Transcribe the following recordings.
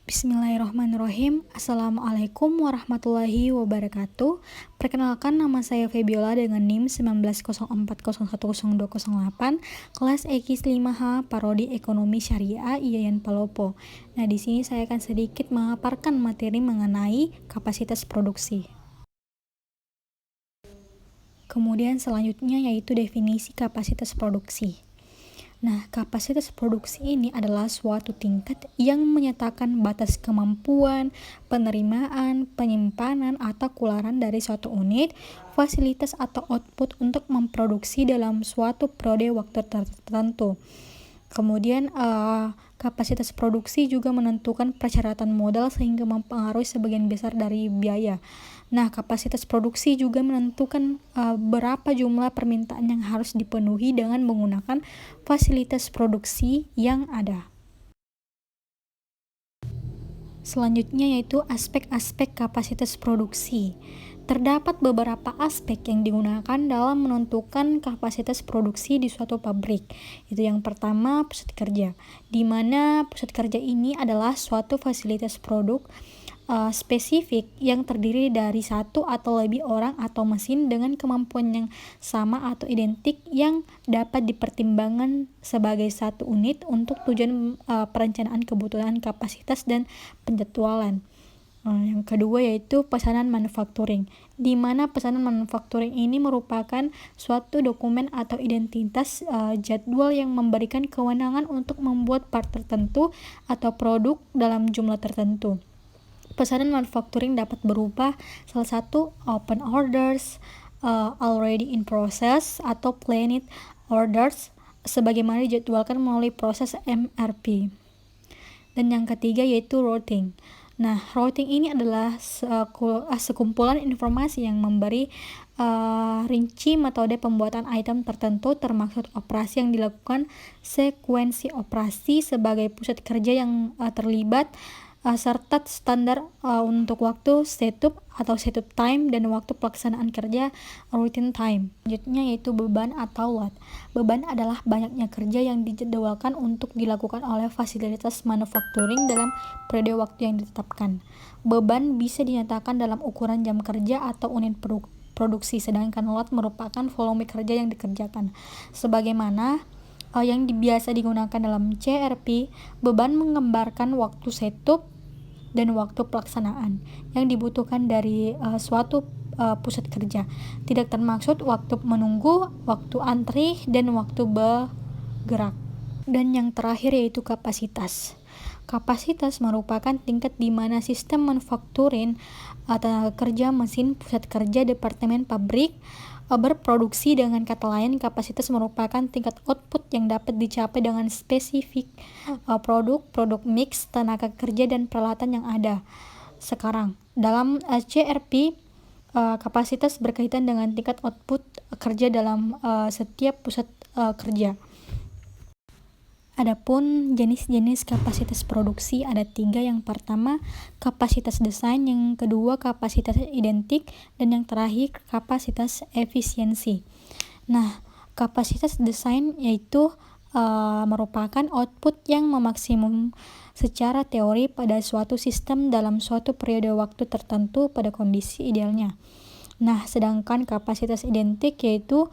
Bismillahirrahmanirrahim. Assalamualaikum warahmatullahi wabarakatuh. Perkenalkan, nama saya Febiola dengan NIM 1904010208, kelas X5H Prodi Ekonomi Syariah IAIN Palopo. Nah, di sini saya akan sedikit memaparkan materi mengenai kapasitas produksi. Kemudian selanjutnya yaitu definisi kapasitas produksi. Nah, kapasitas produksi ini adalah suatu tingkat yang menyatakan batas kemampuan, penerimaan, penyimpanan, atau keluaran dari suatu unit, fasilitas atau output untuk memproduksi dalam suatu periode waktu tertentu. Kemudian kapasitas produksi juga menentukan persyaratan modal sehingga mempengaruhi sebagian besar dari biaya. Nah, kapasitas produksi juga menentukan berapa jumlah permintaan yang harus dipenuhi dengan menggunakan fasilitas produksi yang ada. Selanjutnya yaitu aspek-aspek kapasitas produksi. Terdapat beberapa aspek yang digunakan dalam menentukan kapasitas produksi di suatu pabrik. Itu yang pertama, pusat kerja, di mana pusat kerja ini adalah suatu fasilitas produk spesifik yang terdiri dari satu atau lebih orang atau mesin dengan kemampuan yang sama atau identik yang dapat dipertimbangkan sebagai satu unit untuk tujuan perencanaan kebutuhan kapasitas dan penjadwalan. Yang kedua yaitu pesanan manufacturing, di mana pesanan manufacturing ini merupakan suatu dokumen atau identitas jadwal yang memberikan kewenangan untuk membuat part tertentu atau produk dalam jumlah tertentu. Pesanan manufacturing dapat berupa salah satu open orders, already in process, atau planned orders sebagaimana dijadwalkan melalui proses MRP. Dan yang ketiga yaitu routing. Nah, routing ini adalah sekumpulan informasi yang memberi rinci metode pembuatan item tertentu termasuk operasi yang dilakukan, sekuensi operasi sebagai pusat kerja yang terlibat, serta standar untuk waktu setup atau setup time dan waktu pelaksanaan kerja routine time. Selanjutnya yaitu beban atau load. Beban adalah banyaknya kerja yang dijadwalkan untuk dilakukan oleh fasilitas manufacturing dalam periode waktu yang ditetapkan. Beban bisa dinyatakan dalam ukuran jam kerja atau unit produksi, sedangkan load merupakan volume kerja yang dikerjakan. Sebagaimana yang biasa digunakan dalam CRP, beban menggambarkan waktu setup dan waktu pelaksanaan yang dibutuhkan dari suatu pusat kerja, tidak termaksud waktu menunggu, waktu antri, dan waktu bergerak. Dan yang terakhir yaitu kapasitas. Kapasitas merupakan tingkat di mana sistem manufacturing, tenaga kerja, mesin, pusat kerja, departemen, pabrik berproduksi. Dengan kata lain, kapasitas merupakan tingkat output yang dapat dicapai dengan spesifik produk mix, tenaga kerja, dan peralatan yang ada. Sekarang, dalam CRP, kapasitas berkaitan dengan tingkat output kerja dalam setiap pusat kerja. Adapun jenis-jenis kapasitas produksi ada 3. Yang pertama, kapasitas desain, yang kedua kapasitas identik, dan yang terakhir kapasitas efisiensi. Nah, kapasitas desain yaitu merupakan output yang memaksimum secara teori pada suatu sistem dalam suatu periode waktu tertentu pada kondisi idealnya. Nah, sedangkan kapasitas identik yaitu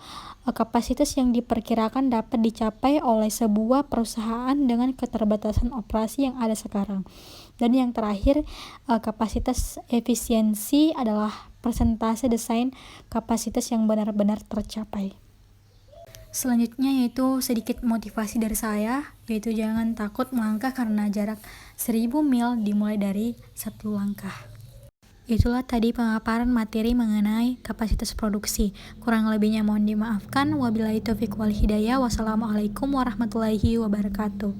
kapasitas yang diperkirakan dapat dicapai oleh sebuah perusahaan dengan keterbatasan operasi yang ada sekarang. Dan yang terakhir, kapasitas efisiensi adalah persentase desain kapasitas yang benar-benar tercapai. Selanjutnya yaitu sedikit motivasi dari saya, yaitu jangan takut melangkah karena jarak 1000 mil dimulai dari 1 langkah. Itulah tadi pemaparan materi mengenai kapasitas produksi. Kurang lebihnya mohon dimaafkan. Wabillahi taufiq wal hidayah. Wassalamualaikum warahmatullahi wabarakatuh.